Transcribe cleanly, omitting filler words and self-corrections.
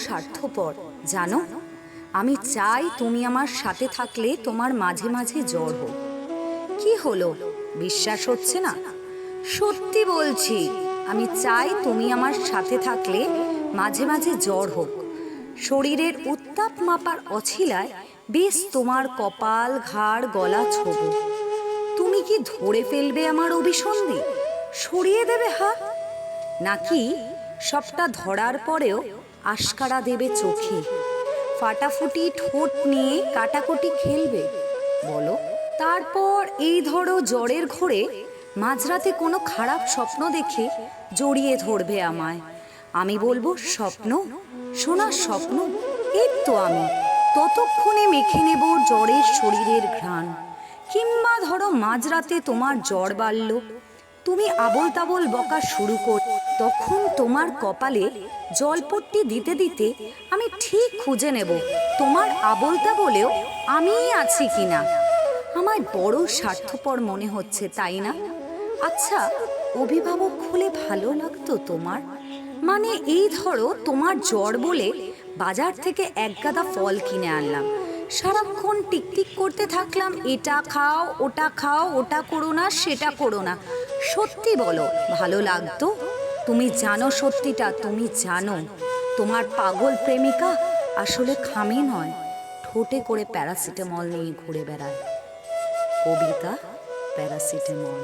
স্বার্থপর জানো। আমি চাই তুমি আমার সাথে থাকলে তোমার মাঝে মাঝে জ্বর হোক। কি হলো, বিশ্বাস হচ্ছে না? সত্যি বলছি, আমি চাই তুমি আমার সাথে থাকলে মাঝে মাঝে জ্বর হোক। শরীরের উত্তাপ মাপার অছিলায় বেশ তোমার কপাল, ঘাড়, গলা ছোবো। তুমি কি ধরে ফেলবে আমার অভিসন্ধি? সরিয়ে দেবে হাত? নাকি সবটা ধরার পরেও আশকারা দেবে চোখে? ফাটাফুটি ঠোঁট নিয়ে কাটাকুটি খেলবে? বলো। তারপর এই ধরো জ্বরের ঘোরে মাঝরাতে কোনো খারাপ স্বপ্ন দেখে জড়িয়ে ধরবে আমায়। আমি বলবো স্বপ্ন, শোনার স্বপ্ন। এই তো আমি ততক্ষণে মেখে নেব জ্বরের শরীরের ঘ্রাণ। কিংবা ধরো মাঝরাতে তোমার জ্বর বাড়ল, তুমি আবোল তাবোল বকা শুরু কর, তখন তোমার কপালে জলপট্টি দিতে দিতে আমি ঠিক খুঁজে নেব তোমার আবোল তাবোলেও আমিই আছি কিনা। আমায় বড় স্বার্থপর মনে হচ্ছে, তাই না? আচ্ছা, অভিভাবক হলে ভালো লাগতো তোমার? মানে এই ধরো তোমার জ্বর বলে বাজার থেকে এক গাদা ফল কিনে আনলাম, সারাক্ষণ টিকটিক করতে থাকলাম, এটা খাও, ওটা খাও, ওটা করো না, সেটা করো না। সত্যি বলো, ভালো লাগতো? তুমি জানো সত্যিটা, তুমি জানো তোমার পাগল প্রেমিকা আসলে খামে নয়, ঠোঁটে করে প্যারাসিটামল নিয়ে ঘুরে বেড়ায়। কবিতা, প্যারাসিটামল।